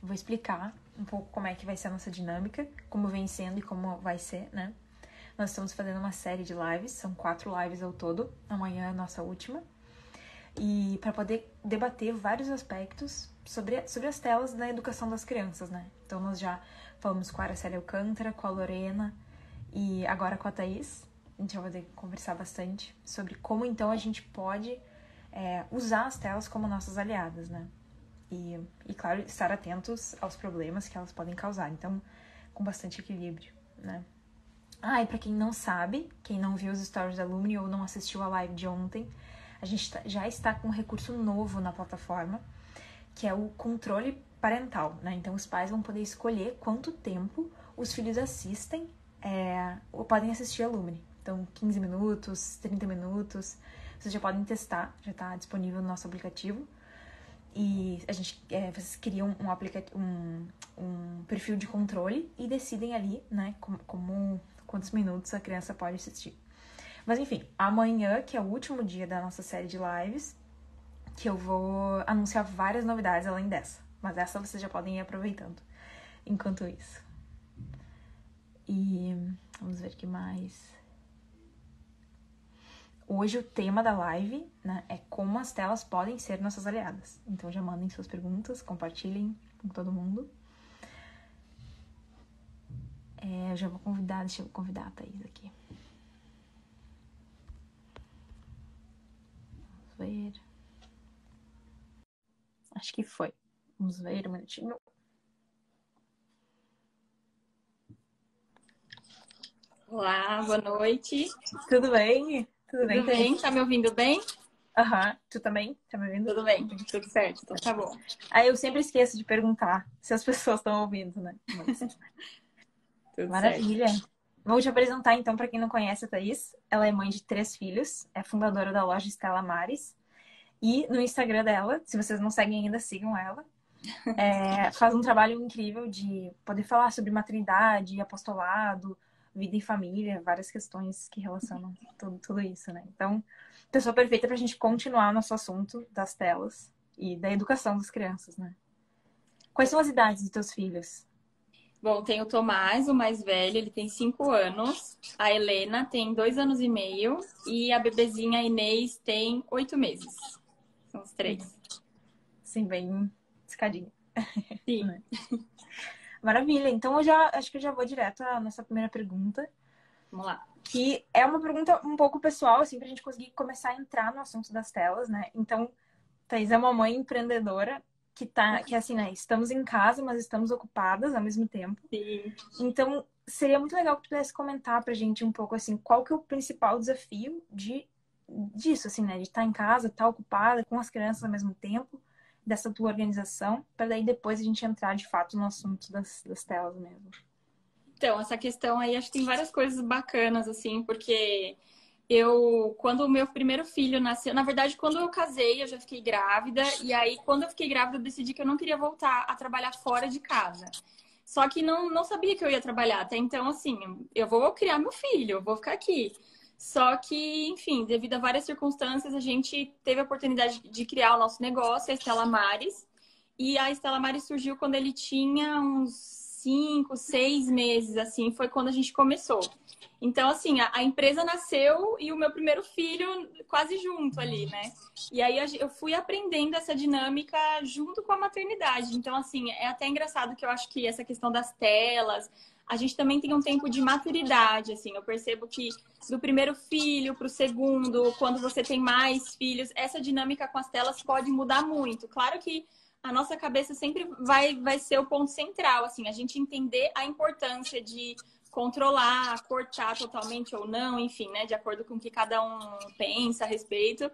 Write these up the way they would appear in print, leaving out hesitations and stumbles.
vou explicar um pouco como é que vai ser a nossa dinâmica, como vem sendo e como vai ser, né? Nós estamos fazendo uma série de lives, são 4 lives ao todo, amanhã é a nossa última. E para poder debater vários aspectos sobre as telas da educação das crianças, né? Então nós já falamos com a Araceli Alcântara, com a Lorena e agora com a Thaís. A gente vai poder conversar bastante sobre como então a gente pode usar as telas como nossas aliadas, né? E claro, estar atentos aos problemas que elas podem causar. Então, com bastante equilíbrio, né? E pra quem não sabe, quem não viu os stories da Lumni ou não assistiu a live de ontem, a gente já está com um recurso novo na plataforma, que é o controle parental, né? Então, os pais vão poder escolher quanto tempo os filhos assistem ou podem assistir a Lumni. Então, 15 minutos, 30 minutos, vocês já podem testar, já está disponível no nosso aplicativo. E vocês criam um perfil de controle e decidem ali, né, quantos minutos a criança pode assistir. Mas enfim, amanhã, que é o último dia da nossa série de lives, que eu vou anunciar várias novidades além dessa. Mas essa vocês já podem ir aproveitando enquanto isso. E vamos ver o que mais. Hoje o tema da live, né, é como as telas podem ser nossas aliadas. Então já mandem suas perguntas, compartilhem com todo mundo. Eu já vou deixa eu convidar a Thaís aqui. Vamos ver. Acho que foi. Vamos ver um minutinho. Olá, boa noite. Tudo bem? Tudo bem, Thaís? Tá me ouvindo bem? Aham, tu também? Tá me ouvindo? Tudo bem, tudo certo, então tá bom. Eu sempre esqueço de perguntar se as pessoas estão ouvindo, né? Mas... Tudo Maravilha. certo. Vou te apresentar, então, para quem não conhece a Thaís. Ela é mãe de 3 filhos, é fundadora da loja Stella Maris. E no Instagram dela, se vocês não seguem ainda, sigam ela. Faz um trabalho incrível de poder falar sobre maternidade, apostolado, vida e família, várias questões que relacionam tudo isso, né? Então, pessoa perfeita pra gente continuar o nosso assunto das telas e da educação das crianças, né? Quais são as idades dos teus filhos? Bom, tem o Tomás, o mais velho, ele tem 5 anos. A Helena tem 2 anos e meio. E a bebezinha Inês tem 8 meses. São os 3. Sim, bem escadinha. Sim. Né? Maravilha. Então, acho que eu já vou direto à nossa primeira pergunta. Vamos lá. Que é uma pergunta um pouco pessoal, assim, pra gente conseguir começar a entrar no assunto das telas, né? Então, Thaís é uma mãe empreendedora que assim, né? Estamos em casa, mas estamos ocupadas ao mesmo tempo. Sim. Então, seria muito legal que tu pudesse comentar pra gente um pouco, assim, qual que é o principal desafio disso, assim, né? De estar em casa, estar ocupada com as crianças ao mesmo tempo, dessa tua organização, para daí depois a gente entrar, de fato, no assunto das telas mesmo. Então, essa questão aí, acho que tem várias coisas bacanas, assim, porque quando o meu primeiro filho nasceu, na verdade, quando eu casei, eu já fiquei grávida, e aí, quando eu fiquei grávida, eu decidi que eu não queria voltar a trabalhar fora de casa. Só que não sabia que eu ia trabalhar. Até então, assim, eu vou criar meu filho, eu vou ficar aqui. Só que, enfim, devido a várias circunstâncias, a gente teve a oportunidade de criar o nosso negócio, a Stella Maris. E a Stella Maris surgiu quando ele tinha uns 5, 6 meses, assim, foi quando a gente começou. Então, assim, a empresa nasceu e o meu primeiro filho quase junto ali, né? E aí eu fui aprendendo essa dinâmica junto com a maternidade. Então, assim, é até engraçado que eu acho que essa questão das telas, a gente também tem um tempo de maturidade, assim. Eu percebo que do primeiro filho para o segundo, quando você tem mais filhos, essa dinâmica com as telas pode mudar muito. Claro que a nossa cabeça sempre vai ser o ponto central, assim, a gente entender a importância de controlar, cortar totalmente ou não, enfim, né, de acordo com o que cada um pensa a respeito.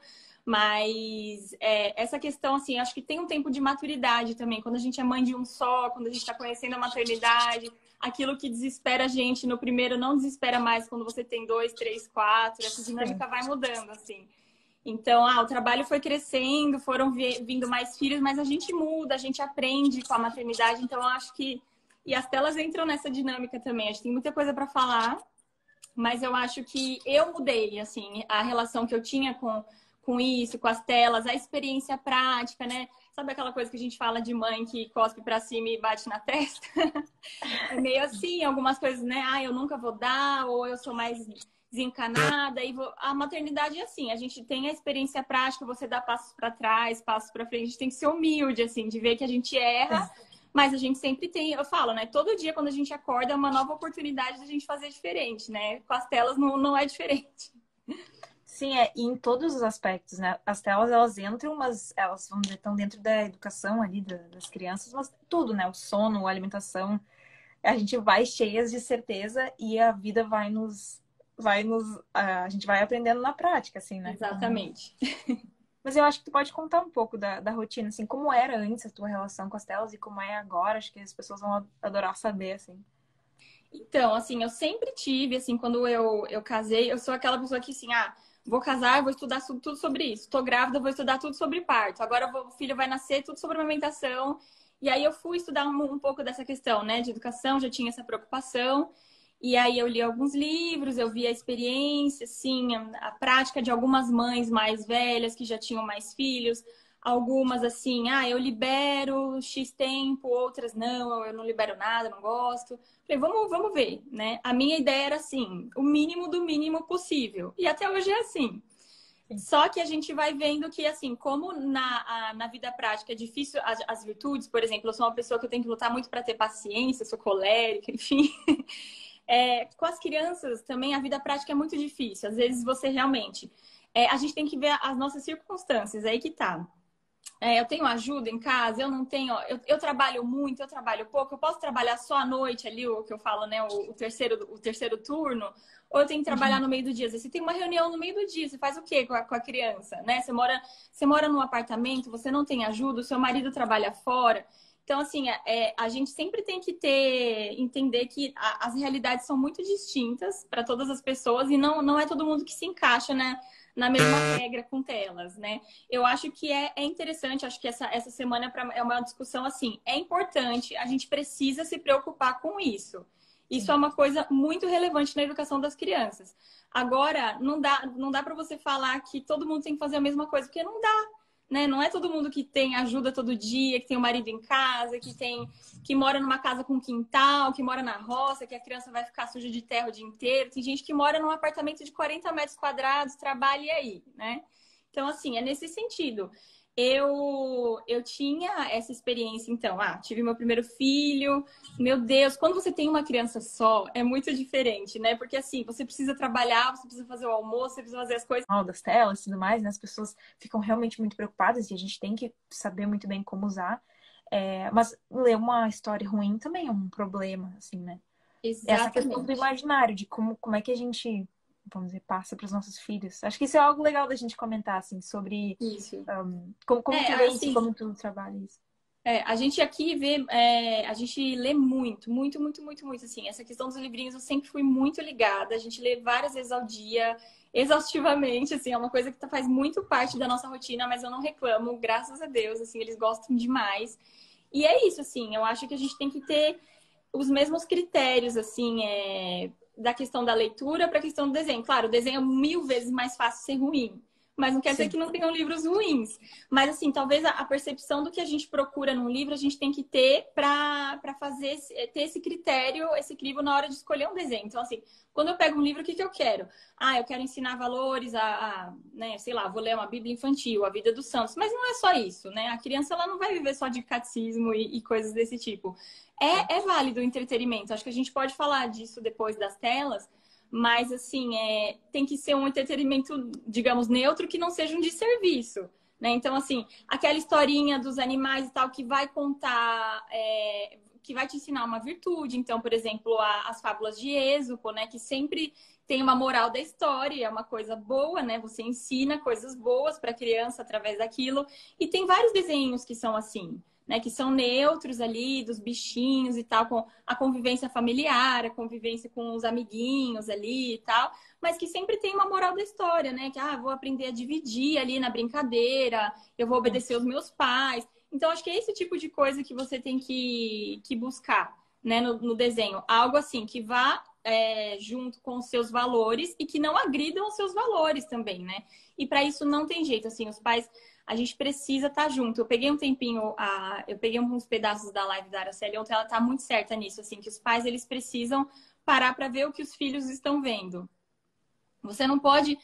Mas essa questão, assim, acho que tem um tempo de maturidade também. Quando a gente é mãe de um só, quando a gente está conhecendo a maternidade, aquilo que desespera a gente no primeiro não desespera mais quando você tem 2, 3, 4. Essa dinâmica vai mudando, assim. Então, o trabalho foi crescendo, foram vindo mais filhos, mas a gente muda, a gente aprende com a maternidade. Então, eu acho que... E as telas entram nessa dinâmica também. A gente tem muita coisa para falar, mas eu acho que eu mudei, assim, a relação que eu tinha com isso, com as telas, a experiência prática, né? sabe aquela coisa que a gente fala de mãe que cospe pra cima e bate na testa? É meio assim, algumas coisas, né? Ah, eu nunca vou dar, ou eu sou mais desencanada. A maternidade é assim, a gente tem a experiência prática, você dá passos para trás, passos para frente, a gente tem que ser humilde, assim, de ver que a gente erra, mas a gente sempre tem, eu falo, né? Todo dia quando a gente acorda é uma nova oportunidade de a gente fazer diferente, né? Com as telas não é diferente. Sim, e em todos os aspectos, né? As telas, elas entram, mas elas, vamos dizer, estão dentro da educação ali das crianças, mas tudo, né? O sono, a alimentação, a gente vai cheias de certeza e a vida a gente vai aprendendo na prática, assim, né? Exatamente. Mas eu acho que tu pode contar um pouco da rotina, assim, como era antes a tua relação com as telas e como é agora. Acho que as pessoas vão adorar saber, assim. Então, assim, eu sempre tive, assim, quando eu casei, eu sou aquela pessoa que, assim, vou casar, vou estudar tudo sobre isso. Tô grávida, vou estudar tudo sobre parto. Agora o filho vai nascer, tudo sobre amamentação. E aí eu fui estudar um pouco dessa questão, né, de educação, já tinha essa preocupação. E aí eu li alguns livros, eu vi a experiência, assim, a prática de algumas mães mais velhas que já tinham mais filhos. Algumas assim, eu libero X tempo, outras não, eu não libero nada, não gosto. Falei, vamos ver, né? A minha ideia era assim, o mínimo do mínimo possível. E até hoje é assim. Só que a gente vai vendo que, assim, como na vida prática é difícil as virtudes, por exemplo, eu sou uma pessoa que eu tenho que lutar muito para ter paciência, sou colérica, enfim. Com as crianças também a vida prática é muito difícil. Às vezes você realmente. A gente tem que ver as nossas circunstâncias, aí que tá. Eu tenho ajuda em casa, eu não tenho. Eu trabalho muito, eu trabalho pouco. Eu posso trabalhar só à noite ali, o que eu falo, né? O terceiro turno. Ou eu tenho que trabalhar no meio do dia. Às vezes você tem uma reunião no meio do dia, você faz o quê com a criança, né? Você mora num apartamento, você não tem ajuda, o seu marido trabalha fora. Então, assim, a gente sempre tem que entender que as realidades são muito distintas para todas as pessoas e não é todo mundo que se encaixa, né? Na mesma regra com telas, né? Eu acho que é interessante, acho que essa semana é uma discussão assim, é importante, a gente precisa se preocupar com isso. Isso é uma coisa muito relevante na educação das crianças. Agora, não dá para você falar que todo mundo tem que fazer a mesma coisa, porque não dá, né? Não é todo mundo que tem ajuda todo dia, que tem o marido em casa, que mora numa casa com quintal, que mora na roça, que a criança vai ficar suja de terra o dia inteiro. Tem gente que mora num apartamento de 40 metros quadrados, trabalha e aí, né? Então, assim, é nesse sentido. Eu tinha essa experiência, então, tive meu primeiro filho. Meu Deus, quando você tem uma criança só, é muito diferente, né? Porque assim, você precisa trabalhar, você precisa fazer o almoço, você precisa fazer as coisas. Das telas e tudo mais, né? As pessoas ficam realmente muito preocupadas e a gente tem que saber muito bem como usar. Mas ler uma história ruim também é um problema, assim, né? Exatamente. Essa questão do imaginário, de como é que a gente, vamos dizer, passa para os nossos filhos. Acho que isso é algo legal da gente comentar, assim, sobre isso. Como tu vê assim, isso, como tu trabalha isso. A gente aqui vê, a gente lê muito, assim. Essa questão dos livrinhos eu sempre fui muito ligada. A gente lê várias vezes ao dia, exaustivamente, assim, é uma coisa que faz muito parte da nossa rotina, mas eu não reclamo, graças a Deus, assim, eles gostam demais. E é isso, assim, eu acho que a gente tem que ter os mesmos critérios, assim, da questão da leitura para a questão do desenho. Claro, o desenho é 1000 vezes mais fácil ser ruim. Mas não quer dizer que não tenham livros ruins. Mas, assim, talvez a percepção do que a gente procura num livro a gente tem que ter para ter esse critério, esse crivo na hora de escolher um desenho. Então, assim, quando eu pego um livro, o que eu quero? Eu quero ensinar valores, né, sei lá, vou ler uma Bíblia infantil, a vida dos santos. Mas não é só isso, né? A criança ela não vai viver só de catecismo e coisas desse tipo. É válido o entretenimento. Acho que a gente pode falar disso depois das telas. Mas, assim, tem que ser um entretenimento, digamos, neutro, que não seja um desserviço, né? Então, assim, aquela historinha dos animais e tal, que vai contar, que vai te ensinar uma virtude. Então, por exemplo, as fábulas de Êxopo, né? Que sempre tem uma moral da história, é uma coisa boa, né? Você ensina coisas boas para a criança através daquilo. E tem vários desenhos que são assim, né, que são neutros ali, dos bichinhos e tal, com a convivência familiar, a convivência com os amiguinhos ali e tal, mas que sempre tem uma moral da história, né? Que, vou aprender a dividir ali na brincadeira, eu vou obedecer os meus pais. Então, acho que é esse tipo de coisa que você tem que buscar, né, no desenho. Algo assim, que vá junto com os seus valores e que não agridam os seus valores também, né? E para isso não tem jeito, assim, os pais... a gente precisa estar junto. Eu peguei um tempinho, eu peguei uns pedaços da live da Araceli ontem, ela tá muito certa nisso, assim, que os pais, eles precisam parar para ver o que os filhos estão vendo. Você não pode,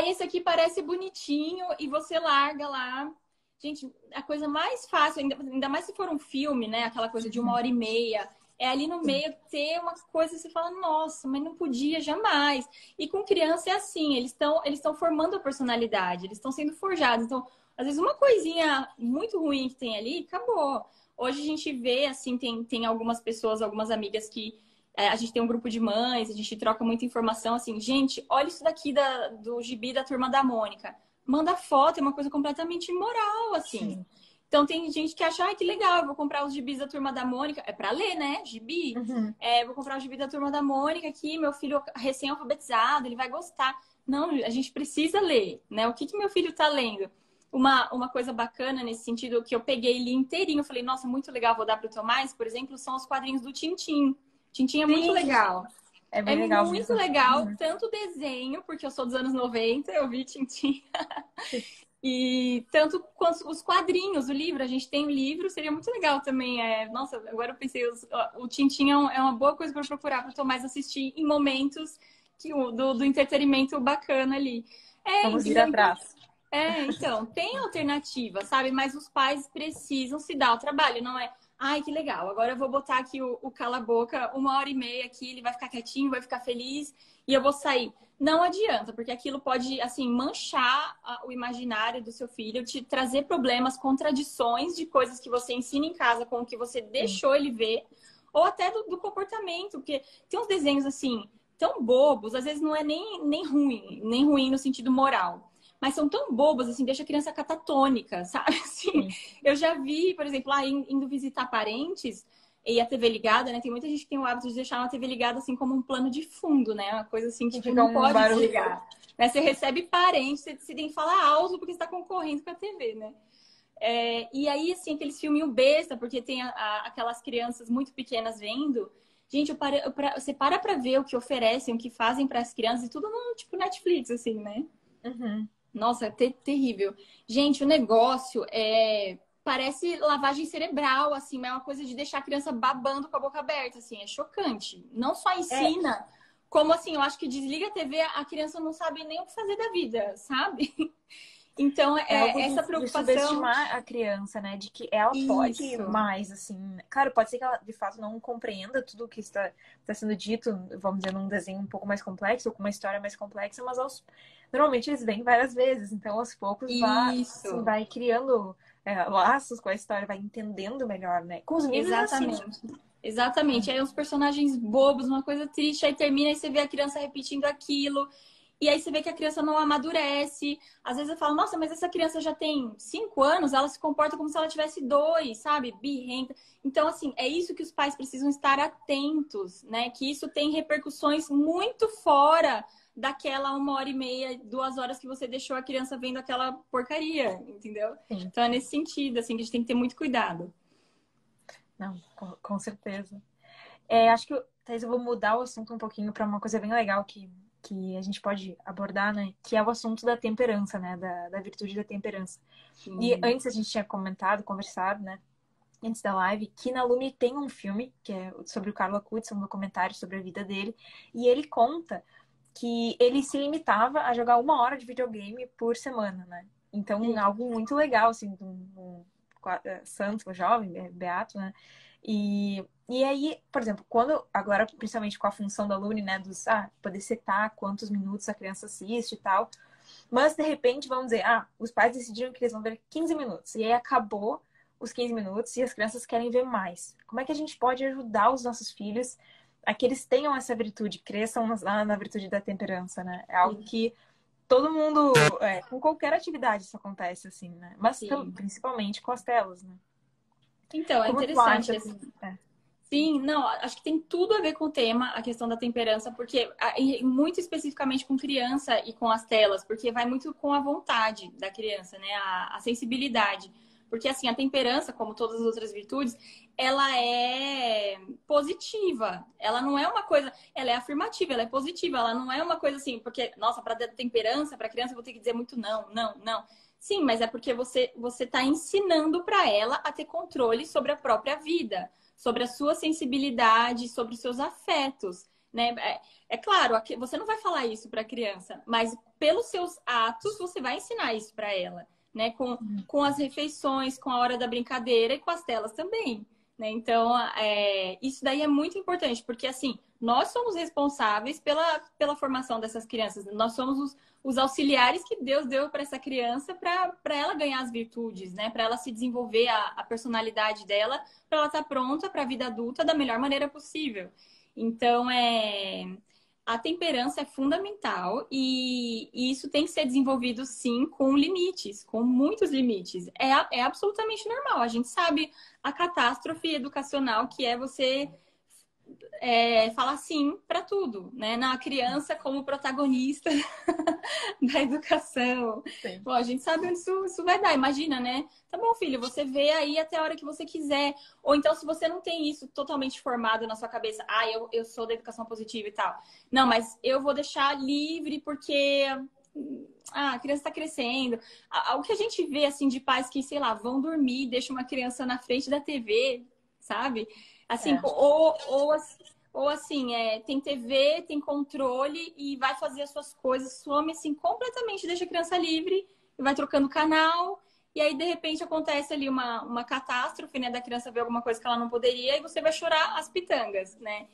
esse aqui parece bonitinho e você larga lá. Gente, a coisa mais fácil, ainda mais se for um filme, né? Aquela coisa de 1h30, é ali no meio ter uma coisa que você fala, nossa, mas não podia jamais. E com criança é assim, eles estão formando a personalidade, eles estão sendo forjados. Então, às vezes uma coisinha muito ruim que tem ali, acabou. Hoje a gente vê, assim, tem algumas pessoas, algumas amigas que a gente tem um grupo de mães, a gente troca muita informação, assim, gente, olha isso daqui do gibi da Turma da Mônica. Manda foto, é uma coisa completamente imoral, assim. Sim. Então tem gente que acha, que legal, eu vou comprar os gibis da Turma da Mônica. É pra ler, né? Gibi. Vou comprar o gibi da Turma da Mônica aqui, meu filho recém-alfabetizado, ele vai gostar. Não, a gente precisa ler, né? O que meu filho tá lendo? Uma coisa bacana nesse sentido, que eu peguei ele inteirinho, eu falei, nossa, muito legal, vou dar pro Tomás, por exemplo, são os quadrinhos do Tintim. Tintim é muito legal. É bem legal muito mesmo. legal, tanto o desenho, porque eu sou dos anos 90, eu vi Tintim. E tanto quanto os quadrinhos, o livro. A gente tem um livro, seria muito legal também. Nossa, agora eu pensei, o Tintim é uma boa coisa para procurar, para o Tomás assistir em momentos do entretenimento bacana ali. Vamos ir atrás. Então, tem alternativa, sabe? Mas os pais precisam se dar o trabalho, não é? Ai, que legal, agora eu vou botar aqui o cala-boca 1h30 aqui, ele vai ficar quietinho, vai ficar feliz e eu vou sair. Não adianta, porque aquilo pode, assim, manchar o imaginário do seu filho, te trazer problemas, contradições de coisas que você ensina em casa com o que você deixou ele ver, ou até do comportamento, porque tem uns desenhos, assim, tão bobos, às vezes não é nem ruim no sentido moral. Mas são tão bobas, assim, deixa a criança catatônica, sabe? Assim, eu já vi, por exemplo, lá indo visitar parentes e a TV ligada, né? Tem muita gente que tem o hábito de deixar uma TV ligada, assim, como um plano de fundo, né? Uma coisa assim que não pode desligar. Né? Você recebe parente, você tem que falar alto porque você está concorrendo com a TV, né? E aí, assim, aqueles filminhos besta, porque tem aquelas crianças muito pequenas vendo. Gente, você para pra ver o que oferecem, o que fazem para as crianças e tudo no, tipo, Netflix, assim, né? Nossa, é terrível. Gente, o negócio parece lavagem cerebral, assim, mas é uma coisa de deixar a criança babando com a boca aberta, assim, é chocante. Não só ensina, como assim, eu acho que desliga a TV, a criança não sabe nem o que fazer da vida, sabe? Então, essa preocupação... De subestimar a criança, né? De que ela pode mais, assim... Claro, pode ser que ela, de fato, não compreenda tudo o que está sendo dito, vamos dizer, num desenho um pouco mais complexo, ou com uma história mais complexa, mas normalmente eles vêm várias vezes, então aos poucos vai criando laços com a história, vai entendendo melhor, né? Com os livros, Exatamente. Aí os personagens bobos, uma coisa triste, aí termina e você vê a criança repetindo aquilo... E aí você vê que a criança não amadurece. Às vezes eu falo, nossa, mas essa criança já tem 5 anos, ela se comporta como se ela tivesse 2, sabe? Birrenta. Então, assim, é isso que os pais precisam estar atentos, né? Que isso tem repercussões muito fora daquela 1h30, 2 horas que você deixou a criança vendo aquela porcaria, entendeu? Sim. Então é nesse sentido, assim, que a gente tem que ter muito cuidado. Não, com certeza. Acho que talvez eu vou mudar o assunto um pouquinho para uma coisa bem legal que a gente pode abordar, né? Que é o assunto da temperança, né? Da virtude da temperança. E antes a gente tinha conversado, né? Antes da live, que na Lume tem um filme, que é sobre o Carlo Acutis, um documentário sobre a vida dele. E ele conta que ele se limitava a jogar 1 hora de videogame por semana, né? Então, algo muito legal, assim, um santo, jovem, beato, né? E aí, por exemplo, agora, principalmente com a função da Lune, né, poder setar quantos minutos a criança assiste e tal, mas de repente, vamos dizer, os pais decidiram que eles vão ver 15 minutos, e aí acabou os 15 minutos e as crianças querem ver mais. Como é que a gente pode ajudar os nossos filhos a que eles tenham essa virtude, cresçam na virtude da temperança, né? É algo que todo mundo, com qualquer atividade isso acontece, assim, né? Mas principalmente com as telas, né? Então, é interessante. Sim, não, acho que tem tudo a ver com o tema, a questão da temperança, porque muito especificamente com criança e com as telas, porque vai muito com a vontade da criança, né? A sensibilidade. Porque, assim, a temperança, como todas as outras virtudes, ela é positiva. Ela não é uma coisa... Ela é afirmativa, ela é positiva. Ela não é uma coisa assim... Porque, nossa, para dar temperança para criança, eu vou ter que dizer muito não, não, não. Sim, mas é porque você está ensinando para ela a ter controle sobre a própria vida, sobre a sua sensibilidade, sobre os seus afetos, né? É claro, você não vai falar isso para a criança, mas pelos seus atos você vai ensinar isso para ela, né? Com as refeições, com a hora da brincadeira e com as telas também, né? Então, isso daí é muito importante, porque assim, nós somos responsáveis pela formação dessas crianças, nós somos os auxiliares que Deus deu para essa criança para ela ganhar as virtudes, né? Para ela se desenvolver a personalidade dela, para ela estar pronta para a vida adulta da melhor maneira possível. Então, a temperança é fundamental e isso tem que ser desenvolvido, sim, com limites, com muitos limites. É absolutamente normal. A gente sabe a catástrofe educacional que é você falar sim para tudo, né? Na criança como protagonista da educação. Sim. Bom, a gente sabe onde isso vai dar, imagina, né? Tá bom, filho, você vê aí até a hora que você quiser. Ou então, se você não tem isso totalmente formado na sua cabeça, eu sou da educação positiva e tal. Não, mas eu vou deixar livre porque a criança está crescendo. O que a gente vê, assim, de pais que, sei lá, vão dormir, deixam uma criança na frente da TV, sabe? Assim, ou assim, tem TV, tem controle e vai fazer as suas coisas, some assim completamente, deixa a criança livre e vai trocando canal. E aí, de repente, acontece ali uma catástrofe, né? Da criança ver alguma coisa que ela não poderia e você vai chorar as pitangas, né?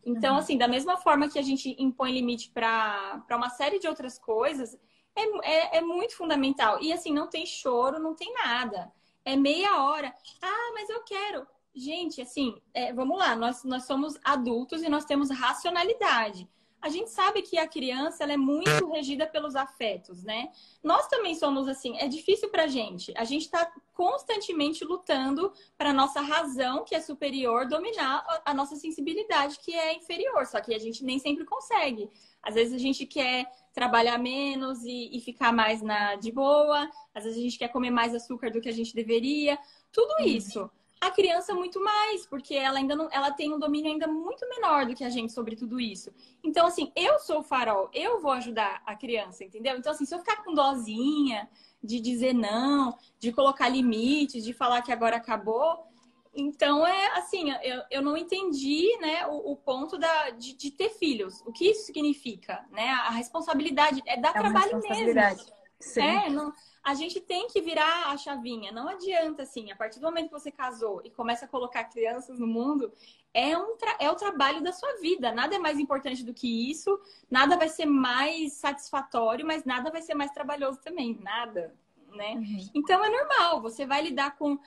Então, assim, da mesma forma que a gente impõe limite para uma série de outras coisas, é muito fundamental. E assim, não tem choro, não tem nada. É meia hora. Ah, mas eu quero. Gente, assim, vamos lá, nós somos adultos e nós temos racionalidade. A gente sabe que a criança ela é muito regida pelos afetos, né? Nós também somos assim, é difícil pra gente. A gente está constantemente lutando para nossa razão, que é superior, dominar a nossa sensibilidade, que é inferior. Só que a gente nem sempre consegue. Às vezes a gente quer trabalhar menos e ficar mais de boa. Às vezes a gente quer comer mais açúcar do que a gente deveria. Tudo isso. A criança muito mais, porque ela ainda não, ela tem um domínio ainda muito menor do que a gente sobre tudo isso. Então, assim, eu sou o farol, eu vou ajudar a criança, entendeu? Então, assim, se eu ficar com dozinha de dizer não, de colocar limites, de falar que agora acabou, então assim, eu não entendi, né, o ponto de ter filhos. O que isso significa, né? A responsabilidade dar É uma trabalho mesmo. responsabilidade. Sim. Não, a gente tem que virar a chavinha. Não adianta, assim, a partir do momento que você casou e começa a colocar crianças no mundo, é o trabalho da sua vida. Nada é mais importante do que isso, nada vai ser mais satisfatório, mas nada vai ser mais trabalhoso também. Nada, né? Então é normal, você vai lidar com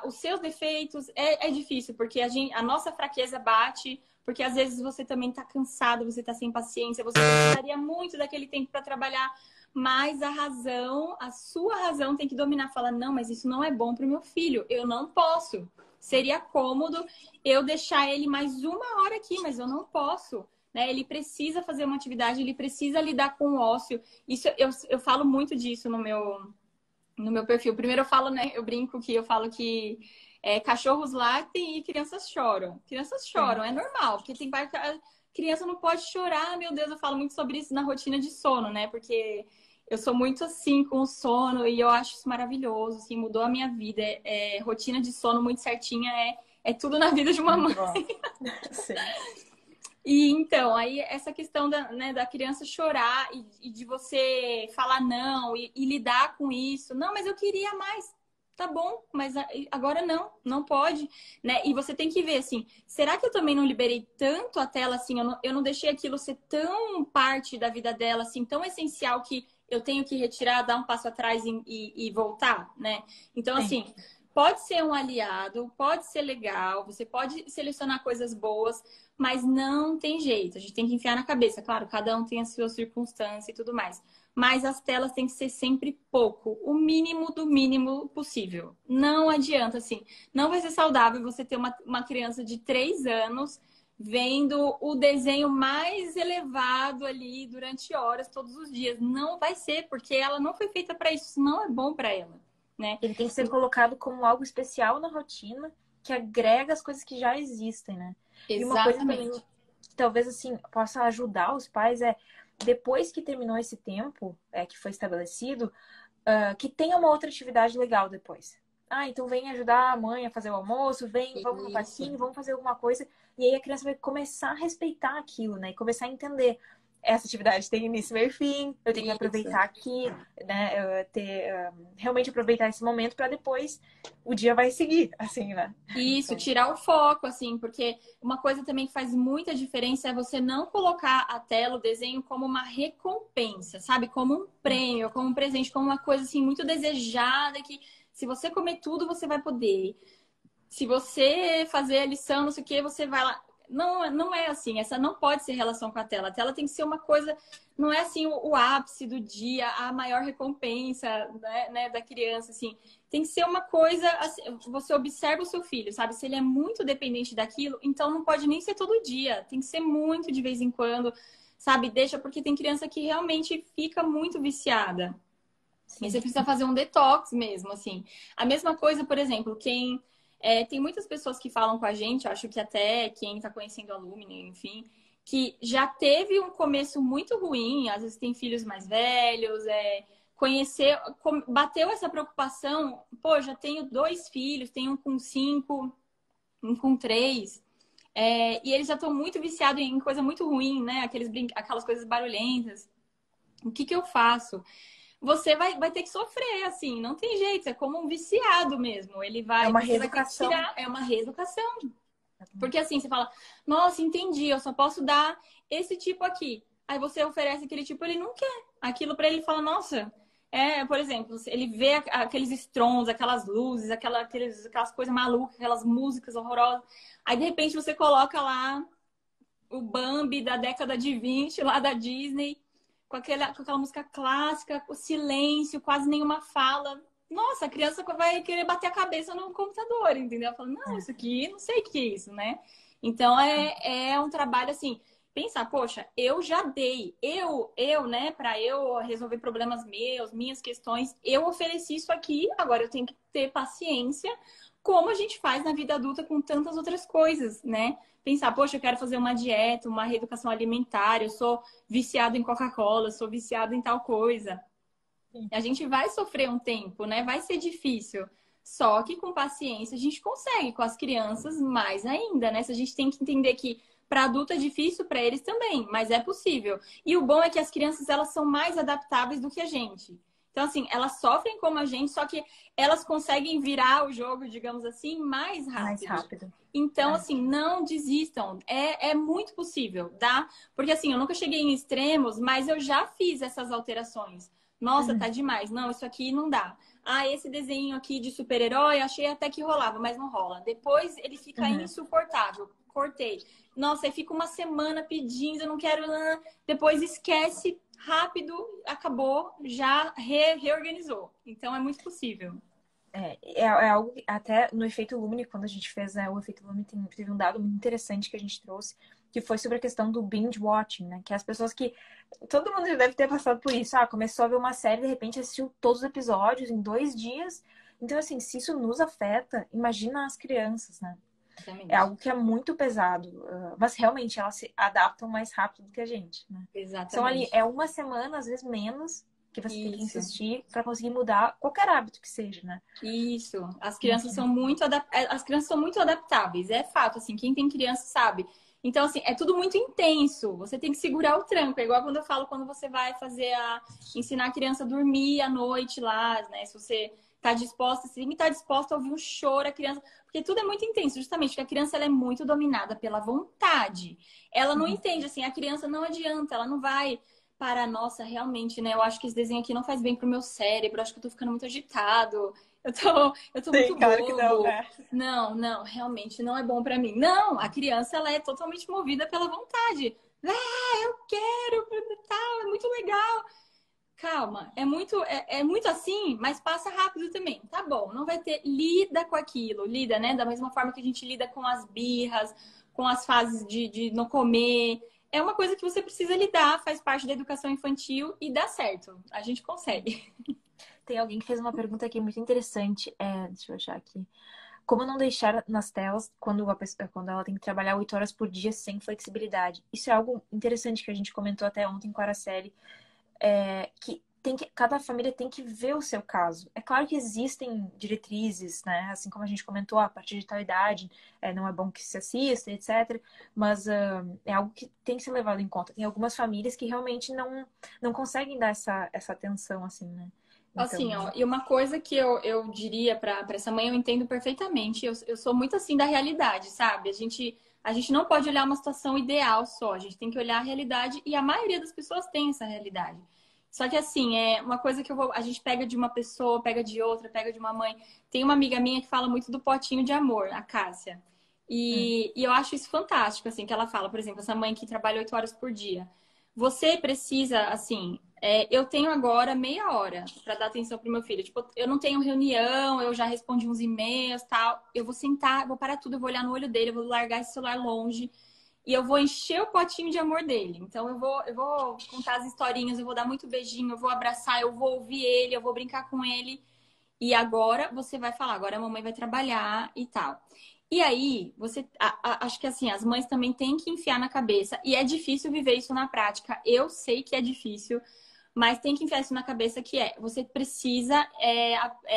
os seus defeitos. É difícil, porque a nossa fraqueza bate, porque às vezes você também tá cansado, você tá sem paciência, você precisaria muito daquele tempo para trabalhar. Mas a sua razão tem que dominar. Fala, não, mas isso não é bom para o meu filho. Eu não posso. Seria cômodo eu deixar ele mais uma hora aqui, mas eu não posso. Né? Ele precisa fazer uma atividade, ele precisa lidar com o ócio. Isso, eu falo muito disso no meu perfil. Primeiro eu falo, né? Eu brinco que eu falo que cachorros latem e crianças choram. Crianças choram, é normal, porque tem criança não pode chorar, meu Deus, eu falo muito sobre isso na rotina de sono, né? Porque eu sou muito assim com o sono e eu acho isso maravilhoso, assim, mudou a minha vida. Rotina de sono muito certinha é tudo na vida de uma mãe. Sim. E então, aí essa questão da criança chorar e de você falar não e lidar com isso. Não, mas eu queria mais. Tá bom, mas agora não pode, né? E você tem que ver, assim, será que eu também não liberei tanto a tela, assim, eu não deixei aquilo ser tão parte da vida dela, assim, tão essencial que eu tenho que retirar, dar um passo atrás e voltar, né? Então, assim, pode ser um aliado, pode ser legal, você pode selecionar coisas boas, mas não tem jeito, a gente tem que enfiar na cabeça. Claro, cada um tem a sua circunstância e tudo mais. Mas as telas têm que ser sempre pouco, o mínimo do mínimo possível. Não adianta, assim, não vai ser saudável você ter uma criança de 3 anos vendo o desenho mais elevado ali durante horas, todos os dias. Não vai ser, porque ela não foi feita para isso, não é bom para ela, né? Ele tem que ser colocado como algo especial na rotina, que agrega as coisas que já existem, né? Exatamente. E uma coisa também que talvez, assim, possa ajudar os pais depois que terminou esse tempo que foi estabelecido, que tenha uma outra atividade legal depois. Ah, então vem ajudar a mãe a fazer o almoço, vem, vamos no Isso. parquinho, vamos fazer alguma coisa. E aí a criança vai começar a respeitar aquilo, né? E começar a entender. Essa atividade tem início, meio e fim, eu tenho que Isso. aproveitar aqui, né? Realmente aproveitar esse momento para depois o dia vai seguir, assim, né? Isso, Então, tirar o foco, assim, porque uma coisa também que faz muita diferença é você não colocar a tela, o desenho, como uma recompensa, sabe? Como um prêmio, como um presente, como uma coisa, assim, muito desejada, que se você comer tudo, você vai poder. Se você fazer a lição, não sei o que, você vai lá. Não, não é assim. Essa não pode ser relação com a tela. A tela tem que ser uma coisa. Não é assim o ápice do dia, a maior recompensa, né, da criança. Assim, tem que ser uma coisa. Assim, você observa o seu filho, sabe? Se ele é muito dependente daquilo, então não pode nem ser todo dia. Tem que ser muito de vez em quando, sabe? Deixa, porque tem criança que realmente fica muito viciada. E sim. você precisa fazer um detox mesmo, assim. A mesma coisa, por exemplo, tem muitas pessoas que falam com a gente, acho que até quem está conhecendo a Lumine, enfim, que já teve um começo muito ruim, às vezes tem filhos mais velhos, bateu essa preocupação, pô, já tenho 2 filhos, tenho um com 5, um com 3, e eles já estão muito viciados em coisa muito ruim, né? Aquelas coisas barulhentas. O que que eu faço? Você vai ter que sofrer, assim, não tem jeito, é como um viciado mesmo. É uma Você vai ter que reeducação. tirar, é uma reeducação. Porque assim, você fala, nossa, entendi, eu só posso dar esse tipo aqui. Aí você oferece aquele tipo, ele não quer. Aquilo pra ele fala, nossa, por exemplo, ele vê aqueles estrons, aquelas luzes, aquelas coisas malucas, aquelas músicas horrorosas. Aí de repente você coloca lá o Bambi da década de 20 lá da Disney, com aquela música clássica, o silêncio, quase nenhuma fala. Nossa, a criança vai querer bater a cabeça no computador, entendeu? Fala, não, É. isso aqui, não sei o que é isso, né? Então, é um trabalho assim, pensar, poxa, eu já dei, né, para eu resolver problemas meus, minhas questões, eu ofereci isso aqui, agora eu tenho que ter paciência, como a gente faz na vida adulta com tantas outras coisas, né? Pensar, poxa, eu quero fazer uma dieta, uma reeducação alimentar, eu sou viciado em Coca-Cola, eu sou viciado em tal coisa. Sim. A gente vai sofrer um tempo, né? Vai ser difícil. Só que com paciência a gente consegue, com as crianças mais ainda, né? Se a gente tem que entender que para adulto é difícil, para eles também, mas é possível. E o bom é que as crianças elas são mais adaptáveis do que a gente. Então, assim, elas sofrem como a gente, só que elas conseguem virar o jogo, digamos assim, mais Mais rápido. rápido. Então, É. assim, não desistam. É muito possível, tá? Porque, assim, eu nunca cheguei em extremos, mas eu já fiz essas alterações. Nossa, tá Uhum. demais. Não, isso aqui não dá. Ah, esse desenho aqui de super-herói, achei até que rolava, mas não rola. Depois ele fica Uhum. insuportável. Cortei. Nossa, aí fica uma semana pedindo, não quero. Depois esquece, rápido, acabou, já reorganizou. Então é muito possível. É algo que até no efeito Lumine, quando a gente fez, né, o efeito Lumine, teve um dado muito interessante que a gente trouxe, que foi sobre a questão do binge watching, né? Que as pessoas que. Todo mundo já deve ter passado por isso. Ah, começou a ver uma série, de repente assistiu todos os episódios em 2 dias. Então, assim, se isso nos afeta, imagina as crianças, né? É Exatamente. algo que é muito pesado. Mas realmente elas se adaptam mais rápido do que a gente, né? São ali, Exatamente. é uma semana, às vezes menos, que você tem que Isso. insistir para conseguir mudar qualquer hábito que seja, né? Isso. As Uma crianças são criança. muito as crianças são muito adaptáveis, é fato, assim, quem tem criança sabe. Então, assim, é tudo muito intenso. Você tem que segurar o tranco. É igual quando eu falo quando você vai ensinar a criança a dormir à noite lá, né? Se você tá disposta, você tem que estar disposta a ouvir um choro, a criança, porque tudo é muito intenso, justamente porque a criança ela é muito dominada pela vontade. Ela não Uhum. entende, assim, a criança não adianta, ela não vai para, nossa, realmente, né? Eu acho que esse desenho aqui não faz bem pro meu cérebro, eu acho que eu tô ficando muito agitado. Eu tô Sim, muito claro que não. bobo. É. Não, não, realmente não é bom pra mim. Não, a criança ela é totalmente movida pela vontade. Ah, eu quero, tal, é muito legal. Calma, é muito assim, mas passa rápido também. Tá bom, não vai ter, lida com aquilo, lida, né? Da mesma forma que a gente lida com as birras, com as fases de não comer. É uma coisa que você precisa lidar, faz parte da educação infantil e dá certo. A gente consegue. Tem alguém que fez uma pergunta aqui muito interessante. Deixa eu achar aqui. Como não deixar nas telas quando ela tem que trabalhar 8 horas por dia sem flexibilidade? Isso é algo interessante que a gente comentou até ontem com a Araceli. Que cada família tem que ver o seu caso. É claro que existem diretrizes, né? Assim como a gente comentou, a partir de tal idade não é bom que se assista, etc. Mas é algo que tem que ser levado em conta. Tem algumas famílias que realmente não conseguem dar essa atenção, assim, né? Então, Assim, ó, e uma coisa que eu diria pra essa mãe, eu entendo perfeitamente. Eu sou muito assim da realidade, sabe? A gente não pode olhar uma situação ideal só, a gente tem que olhar a realidade e a maioria das pessoas tem essa realidade. Só que assim, é uma coisa que a gente pega de uma pessoa, pega de outra, pega de uma mãe. Tem uma amiga minha que fala muito do potinho de amor, a Cássia. E eu acho isso fantástico, assim, que ela fala, por exemplo, essa mãe que trabalha 8 horas por dia. Você precisa, assim, eu tenho agora meia hora para dar atenção pro meu filho. Tipo, eu não tenho reunião, eu já respondi uns e-mails, tal. Eu vou sentar, vou parar tudo, eu vou olhar no olho dele, eu vou largar esse celular longe e eu vou encher o potinho de amor dele. Então eu vou contar as historinhas, eu vou dar muito beijinho, eu vou abraçar, eu vou ouvir ele, eu vou brincar com ele. E agora você vai falar, agora a mamãe vai trabalhar e tal. E aí, acho que assim, as mães também têm que enfiar na cabeça, e é difícil viver isso na prática. Eu sei que é difícil, mas tem que enfiar isso na cabeça que você precisa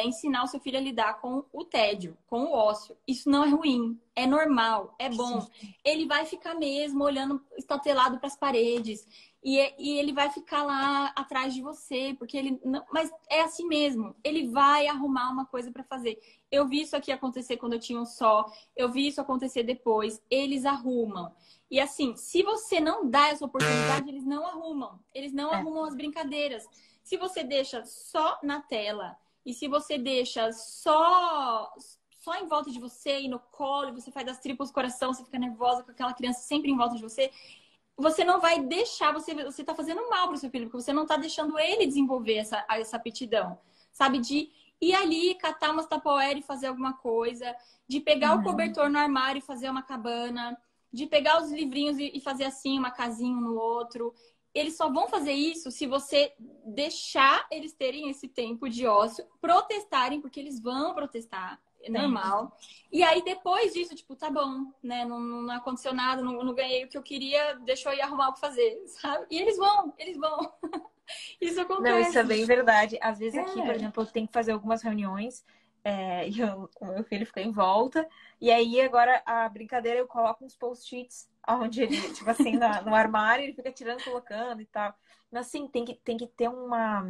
ensinar o seu filho a lidar com o tédio, com o ócio. Isso não é ruim, é normal, é bom. Ele vai ficar mesmo olhando estatelado para as paredes e ele vai ficar lá atrás de você, porque ele não, mas é assim mesmo. Ele vai arrumar uma coisa para fazer. Eu vi isso aqui acontecer quando eu tinha um só, eu vi isso acontecer depois. Eles arrumam. E assim, se você não dá essa oportunidade, eles não arrumam. Eles não arrumam as brincadeiras. Se você deixa só na tela e se você deixa só em volta de você e no colo, e você faz das tripas coração, você fica nervosa com aquela criança sempre em volta de você, você não vai deixar, você tá fazendo mal pro seu filho, porque você não tá deixando ele desenvolver essa aptidão, sabe? De ir ali, catar umas tapoeira e fazer alguma coisa, de pegar o cobertor no armário e fazer uma cabana, de pegar os livrinhos e fazer assim, uma casinha um no outro. Eles só vão fazer isso se você deixar eles terem esse tempo de ócio, protestarem, porque eles vão protestar, é normal. E aí, depois disso, tipo, tá bom, né? Não aconteceu nada, não ganhei o que eu queria, deixa eu ir arrumar o que fazer, sabe? E eles vão. Isso acontece. não, isso é bem verdade. Às vezes aqui, por exemplo, eu tenho que fazer algumas reuniões e o meu filho fica em volta. E aí, agora, a brincadeira, eu coloco uns post-its onde ele, tipo assim, no armário, ele fica tirando, colocando e tal. Mas, assim, tem que ter uma...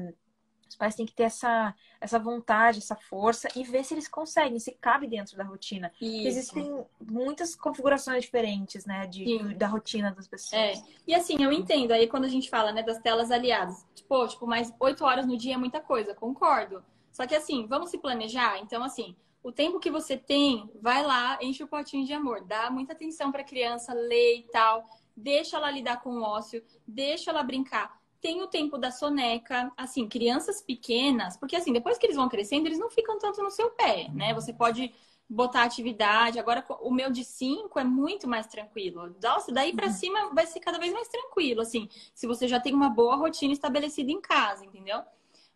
Os pais têm que ter essa vontade, essa força e ver se eles conseguem, se cabe dentro da rotina. Porque existem muitas configurações diferentes, né, da rotina das pessoas. E assim, eu entendo. Aí quando a gente fala, né, das telas aliadas, tipo, mais 8 horas no dia é muita coisa, concordo. Só que assim, vamos se planejar? Então, assim, o tempo que você tem, vai lá, enche o potinho de amor, dá muita atenção pra criança, lê e tal, deixa ela lidar com o ócio, deixa ela brincar. Tem o tempo da soneca, assim, crianças pequenas, porque assim, depois que eles vão crescendo, eles não ficam tanto no seu pé, né? Você pode botar atividade. Agora, o meu de 5 é muito mais tranquilo. Nossa, daí pra cima vai ser cada vez mais tranquilo, assim, se você já tem uma boa rotina estabelecida em casa, entendeu?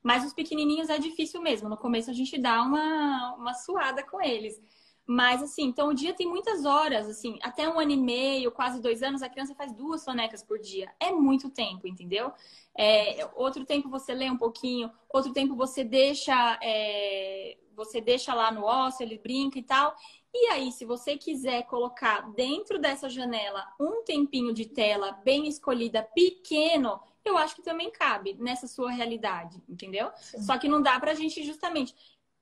Mas os pequenininhos é difícil mesmo. No começo a gente dá uma suada com eles. Mas, assim, então o dia tem muitas horas, assim, até 1 ano e meio, quase 2 anos, a criança faz 2 sonecas por dia. É muito tempo, entendeu? Outro tempo você lê um pouquinho, outro tempo você deixa lá no ócio, ele brinca e tal. E aí, se você quiser colocar dentro dessa janela um tempinho de tela bem escolhida, pequeno, eu acho que também cabe nessa sua realidade, entendeu? Sim. Só que não dá pra gente justamente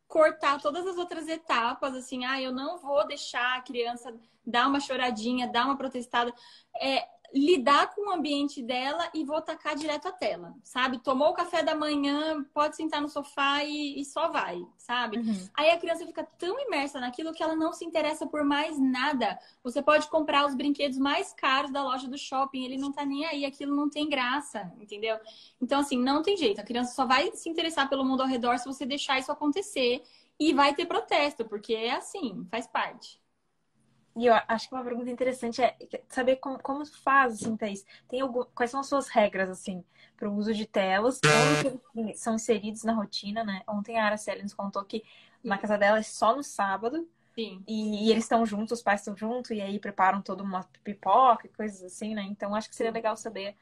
cortar todas as outras etapas, assim, eu não vou deixar a criança dar uma choradinha, dar uma protestada. Lidar com o ambiente dela e vou tacar direto à tela, sabe? Tomou o café da manhã, pode sentar no sofá e só vai, sabe? Aí a criança fica tão imersa naquilo que ela não se interessa por mais nada. Você pode comprar os brinquedos mais caros da loja do shopping, ele não tá nem aí, aquilo não tem graça, entendeu? Então, assim, não tem jeito. A criança só vai se interessar pelo mundo ao redor se você deixar isso acontecer. E vai ter protesto, porque é assim, faz parte. E eu acho que uma pergunta interessante é saber como faz, assim, Thaís. Quais são as suas regras, assim, para o uso de telas? Como que eles são inseridos na rotina, né? Ontem a Araceli nos contou que na casa dela é só no sábado. Sim. E eles estão juntos, os pais estão juntos, e aí preparam toda uma pipoca e coisas assim, né? Então acho que seria legal saber,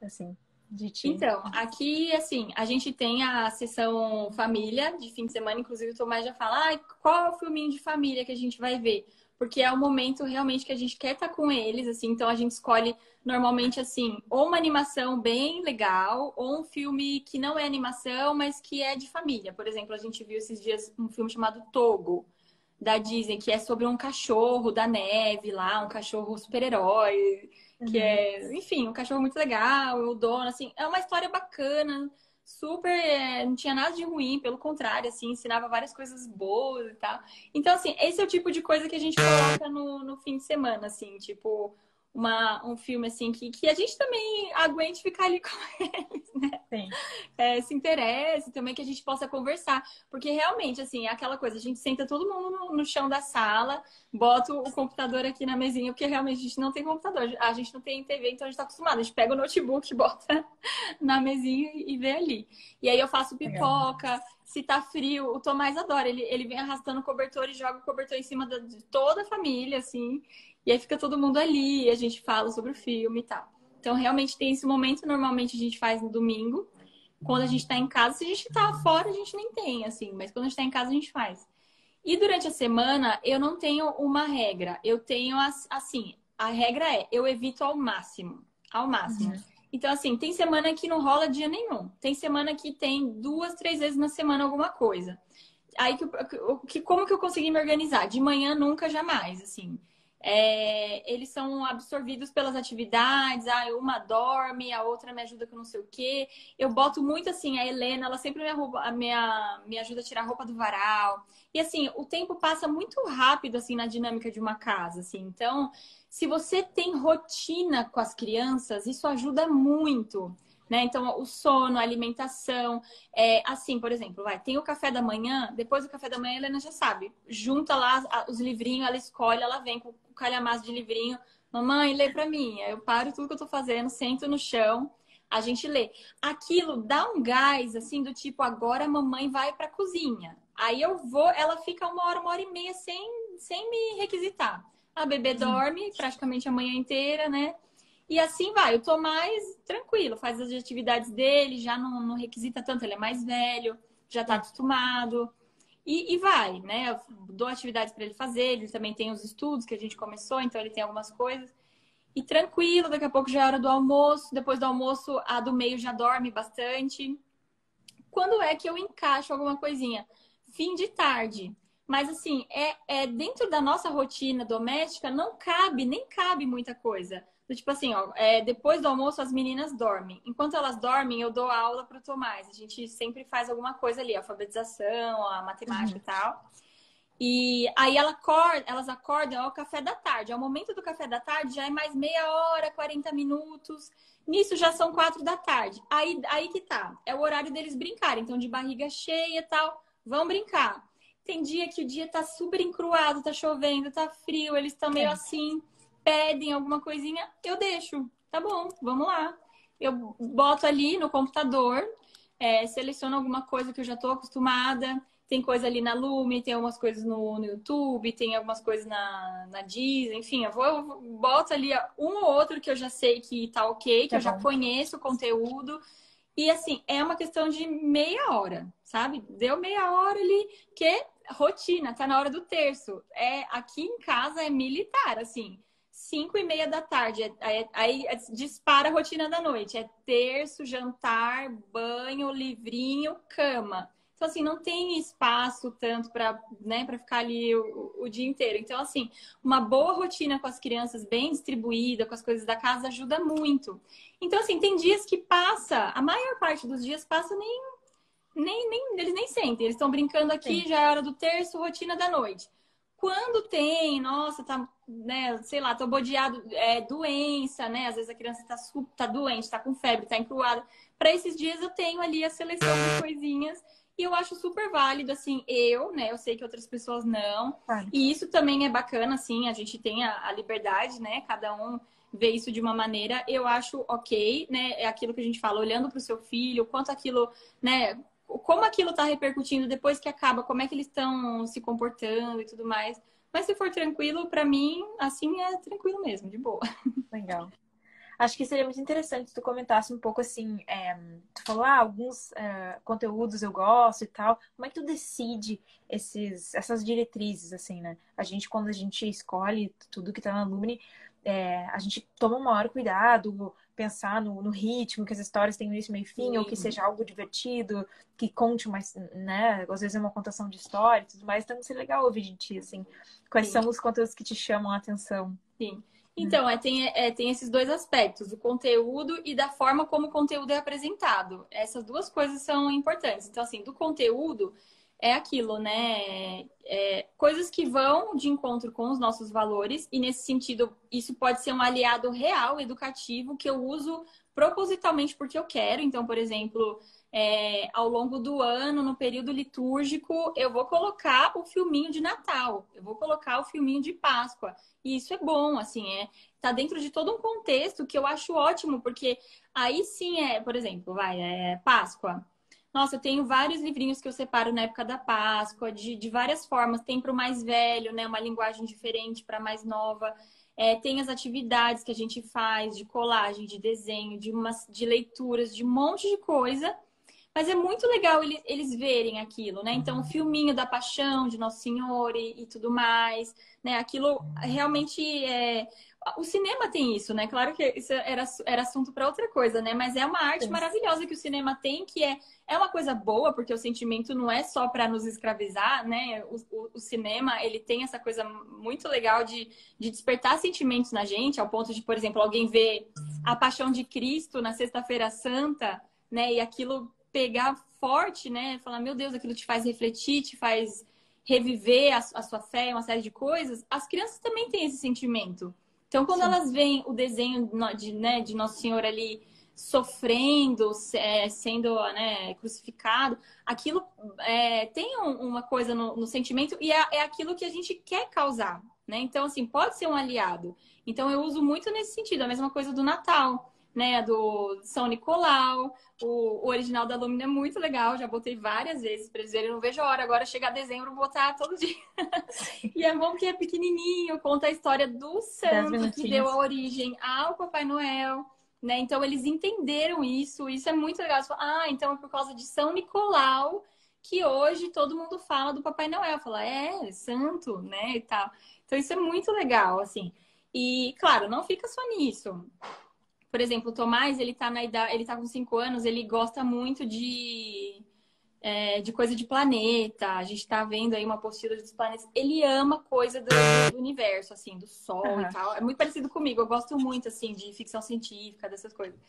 assim. de ti? Então, aqui, assim, a gente tem a sessão família de fim de semana, inclusive o Tomás já fala, qual é o filminho de família que a gente vai ver? Porque é o momento realmente que a gente quer estar com eles, assim, então a gente escolhe normalmente, assim, ou uma animação bem legal, ou um filme que não é animação, mas que é de família. Por exemplo, a gente viu esses dias um filme chamado Togo, da Disney, que é sobre um cachorro da neve lá, um cachorro super-herói, que é, enfim, um cachorro muito legal, o dono, assim, é uma história bacana, super, não tinha nada de ruim, pelo contrário, assim, ensinava várias coisas boas e tal. Então, assim, esse é o tipo de coisa que a gente coloca no fim de semana, assim, tipo, um filme, assim, que a gente também aguente ficar ali com eles, né? Sim. Se interesse, também que a gente possa conversar. Porque realmente, assim, é aquela coisa, a gente senta todo mundo no chão da sala, bota o computador aqui na mesinha, porque realmente a gente não tem computador, a gente não tem TV, então a gente tá acostumado. A gente pega o notebook, bota na mesinha e vê ali. E aí eu faço Legal. pipoca, se tá frio, o Tomás adora, ele vem arrastando o cobertor e joga o cobertor em cima de toda a família, assim. E aí fica todo mundo ali, a gente fala sobre o filme e tal. Então, realmente tem esse momento, normalmente a gente faz no domingo, quando a gente tá em casa. Se a gente tá fora, a gente nem tem, assim, mas quando a gente tá em casa, a gente faz. E durante a semana, eu não tenho uma regra. Eu tenho, assim, a regra é, eu evito ao máximo. Ao máximo. Então, assim, tem semana que não rola dia nenhum. Tem semana que tem 2, 3 vezes na semana alguma coisa. Aí, como que eu consegui me organizar? De manhã, nunca, jamais, assim. Eles são absorvidos pelas atividades, uma dorme, a outra me ajuda com não sei o quê. Eu boto muito assim, a Helena, ela sempre me ajuda a tirar a roupa do varal. E assim, o tempo passa muito rápido assim na dinâmica de uma casa, assim. Então, se você tem rotina com as crianças, isso ajuda muito. Né? Então, o sono, a alimentação, assim, por exemplo, tem o café da manhã, depois do café da manhã, a Helena já sabe, junta lá os livrinhos, ela escolhe, ela vem com o calhamaço de livrinho, mamãe, lê pra mim. Aí eu paro tudo que eu tô fazendo, sento no chão, a gente lê. Aquilo dá um gás, assim, do tipo, agora a mamãe vai pra cozinha. Aí eu vou, ela fica 1 hora e meia sem me requisitar. A bebê dorme praticamente a manhã inteira, né? E assim vai, eu tô mais tranquilo, faz as atividades dele, já não requisita tanto, ele é mais velho, já tá acostumado. E vai, né? Eu dou atividades para ele fazer, ele também tem os estudos que a gente começou, então ele tem algumas coisas. E tranquilo, daqui a pouco já é hora do almoço, depois do almoço a do meio já dorme bastante. Quando é que eu encaixo alguma coisinha? Fim de tarde. Mas assim, dentro da nossa rotina doméstica, não cabe, nem cabe muita coisa. Tipo assim, ó, depois do almoço as meninas dormem. Enquanto elas dormem, eu dou aula para o Tomás. A gente sempre faz alguma coisa ali, alfabetização, a matemática e tal. E aí elas acordam ao café da tarde. Ao momento do café da tarde já é mais meia hora, 40 minutos. Nisso já são 4 da tarde. Aí que tá. É o horário deles brincarem. Então, de barriga cheia e tal, vão brincar. Tem dia que o dia tá super encruado, tá chovendo, tá frio, eles estão meio assim, pedem alguma coisinha, eu deixo. Tá bom, vamos lá. Eu boto ali no computador, seleciono alguma coisa que eu já tô acostumada. Tem coisa ali na Lume, tem algumas coisas no YouTube, tem algumas coisas na Disney, enfim, eu boto ali um ou outro que eu já sei que tá ok, que eu já conheço o conteúdo. E assim, é uma questão de meia hora, sabe? Deu meia hora ali, que rotina, tá na hora do terço. Aqui em casa é militar, assim. 5:30 da tarde, aí dispara a rotina da noite. É terço, jantar, banho, livrinho, cama. Então, assim, não tem espaço tanto para, né, para ficar ali o dia inteiro. Então, assim, uma boa rotina com as crianças bem distribuída, com as coisas da casa, ajuda muito. Então, assim, tem dias que passa, a maior parte dos dias passa eles nem sentem. Eles estão brincando aqui, já é hora do terço, rotina da noite. Quando tem, nossa, tá, né, sei lá, tô bodeado, doença, né? Às vezes a criança tá doente, tá com febre, tá encruada. Para esses dias eu tenho ali a seleção de coisinhas e eu acho super válido, assim, eu sei que outras pessoas não. Claro. E isso também é bacana, assim, a gente tem a liberdade, né? Cada um vê isso de uma maneira. Eu acho ok, né? É aquilo que a gente fala, olhando para o seu filho, quanto aquilo, né? Como aquilo está repercutindo depois que acaba, como é que eles estão se comportando e tudo mais. Mas se for tranquilo, para mim, assim, é tranquilo mesmo, de boa. Legal. Acho que seria muito interessante se tu comentasse um pouco assim, tu falou, alguns conteúdos eu gosto e tal. Como é que tu decide essas diretrizes, assim, né? Quando a gente escolhe tudo que tá na Lumine, a gente toma o maior cuidado, pensar no ritmo, que as histórias tenham início, meio e fim, ou que Sim, seja algo divertido, que conte mais, né? Às vezes é uma contação de história e tudo mais, então seria legal ouvir de ti, assim, quais sim. são os conteúdos que te chamam a atenção. Sim. Então, tem esses dois aspectos, o conteúdo e da forma como o conteúdo é apresentado. Essas duas coisas são importantes. Então, assim, do conteúdo é aquilo, né? Coisas que vão de encontro com os nossos valores, e nesse sentido, isso pode ser um aliado real, educativo, que eu uso propositalmente porque eu quero. Então, por exemplo, ao longo do ano, no período litúrgico, eu vou colocar o filminho de Natal, eu vou colocar o filminho de Páscoa. E isso é bom, assim, tá dentro de todo um contexto que eu acho ótimo, porque aí sim por exemplo, Páscoa. Nossa, eu tenho vários livrinhos que eu separo na época da Páscoa, de várias formas. Tem para o mais velho, né? Uma linguagem diferente para mais nova. Tem as atividades que a gente faz de colagem, de desenho, de leituras, de um monte de coisa. Mas é muito legal eles verem aquilo, né? Então, o filminho da Paixão de Nosso Senhor e tudo mais, né? Aquilo realmente é. O cinema tem isso, né? Claro que isso era assunto para outra coisa, né? Mas é uma arte Sim. maravilhosa que o cinema tem, que é uma coisa boa, porque o sentimento não é só para nos escravizar, né? O cinema, ele tem essa coisa muito legal de despertar sentimentos na gente, ao ponto de, por exemplo, alguém ver a Paixão de Cristo na Sexta-feira Santa, né? E aquilo pegar forte, né? Falar, meu Deus, aquilo te faz refletir, te faz reviver a sua fé, uma série de coisas. As crianças também têm esse sentimento. Então, quando Sim. elas veem o desenho de Nosso Senhor ali sofrendo, sendo, né, crucificado, aquilo tem uma coisa no sentimento e é aquilo que a gente quer causar, né? Então, assim, pode ser um aliado. Então, eu uso muito nesse sentido. A mesma coisa do Natal, né? Do São Nicolau. O original da Lumina é muito legal. Já botei várias vezes para eles verem. Eu não vejo a hora agora, chegar dezembro, vou botar todo dia. E é bom porque é pequenininho, conta a história do 10 santo que deu a minutinhos. origem ao Papai Noel, né? Então eles entenderam isso. Isso é muito legal. Você fala, então é por causa de São Nicolau que hoje todo mundo fala do Papai Noel. Fala, santo, né? E tal. Então isso é muito legal, assim. E, claro, não fica só nisso. Por exemplo, o Tomás, ele tá na idade, ele tá com 5 anos, ele gosta muito de coisa de planeta. A gente tá vendo aí uma apostila dos planetas. Ele ama coisa do universo, assim, do Sol e Aham. tal. É muito parecido comigo. Eu gosto muito, assim, de ficção científica, dessas coisas.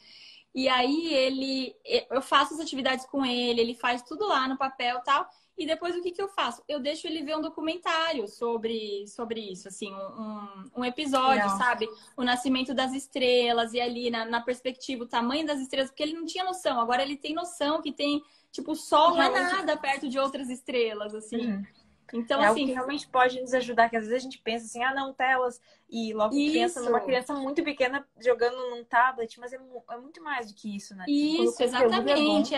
E aí eu faço as atividades com ele faz tudo lá no papel e tal. E depois o que eu faço? Eu deixo ele ver um documentário sobre isso, assim, um episódio, Legal. sabe? O nascimento das estrelas e ali na perspectiva, o tamanho das estrelas, porque ele não tinha noção. Agora ele tem noção que tem, tipo, o E Sol não é realmente, nada perto de outras estrelas, assim. uhum, Então, é algo que assim, realmente pode nos ajudar, que às vezes a gente pensa assim, não, telas, e logo pensa numa isso. criança muito pequena jogando num tablet, mas é muito mais do que isso, né? Quando o Isso, conteúdo é bom. exatamente.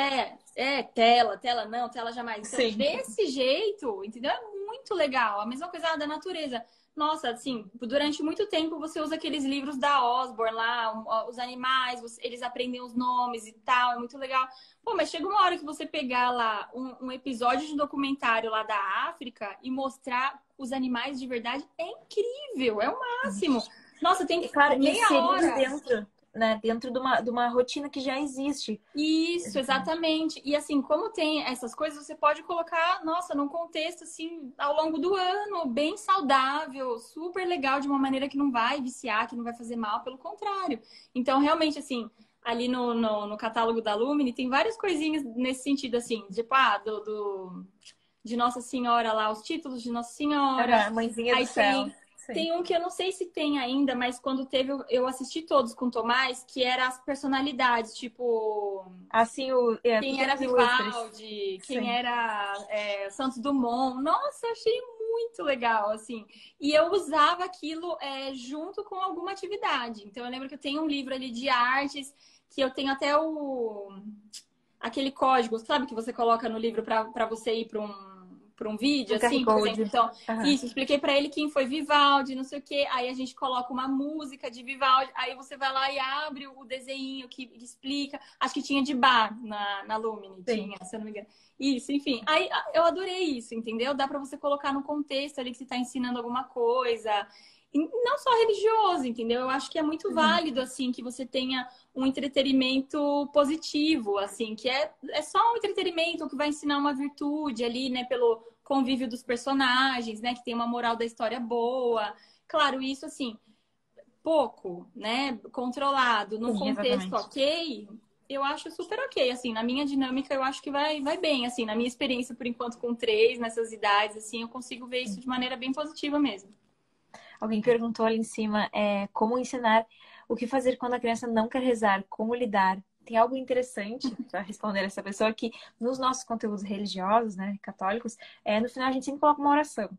Tela não, tela jamais. Então, Sim. desse jeito, entendeu? É muito legal. A mesma coisa da natureza. Nossa, assim, durante muito tempo você usa aqueles livros da Osborne lá, os animais, eles aprendem os nomes e tal, é muito legal. Pô, mas chega uma hora que você pegar lá um episódio de um documentário lá da África e mostrar os animais de verdade, é incrível, é o máximo. Nossa, E tem claro, meia inseridos hora. dentro, né? Dentro de uma rotina que já existe. Isso, Exatamente. exatamente. E assim, como tem essas coisas, você pode colocar, nossa, num contexto assim, ao longo do ano, bem saudável, super legal, de uma maneira que não vai viciar, que não vai fazer mal, pelo contrário. Então, realmente, assim, ali no catálogo da Lumine, tem várias coisinhas nesse sentido, assim, tipo, de Nossa Senhora lá, os títulos de Nossa Senhora. Aham, Mãezinha do Aí céu. Sim. tem um que eu não sei se tem ainda, mas quando teve, eu assisti todos com o Tomás, que era as personalidades, tipo, Assim, quem era Pequenos Ilustres. Vivaldi, quem Sim. era Santos Dumont. Nossa, eu achei muito legal, assim. E eu usava aquilo junto com alguma atividade. Então, eu lembro que eu tenho um livro ali de artes, que eu tenho até aquele código, sabe, que você coloca no livro para você ir por um vídeo, Um QR assim, por Code. exemplo. Então, Aham. isso, expliquei pra ele quem foi Vivaldi, não sei o quê. Aí a gente coloca uma música de Vivaldi, aí você vai lá e abre o desenho que explica. Acho que tinha de bar na Lumini, Sim. tinha, se eu não me engano. Isso, enfim. Aí eu adorei isso, entendeu? Dá pra você colocar no contexto ali que você tá ensinando alguma coisa. E não só religioso, entendeu? Eu acho que é muito válido, assim, que você tenha um entretenimento positivo, assim, que é só um entretenimento que vai ensinar uma virtude ali, né, pelo convívio dos personagens, né, que tem uma moral da história boa. Claro, isso, assim, pouco, né, controlado, num Sim, contexto exatamente. ok, eu acho super ok, assim, na minha dinâmica eu acho que vai bem, assim, na minha experiência, por enquanto, com três, nessas idades, assim, eu consigo ver isso de maneira bem positiva mesmo. Alguém perguntou ali em cima, como ensinar o que fazer quando a criança não quer rezar, como lidar. Tem algo interessante para responder essa pessoa que nos nossos conteúdos religiosos, né, católicos, no final a gente sempre coloca uma oração.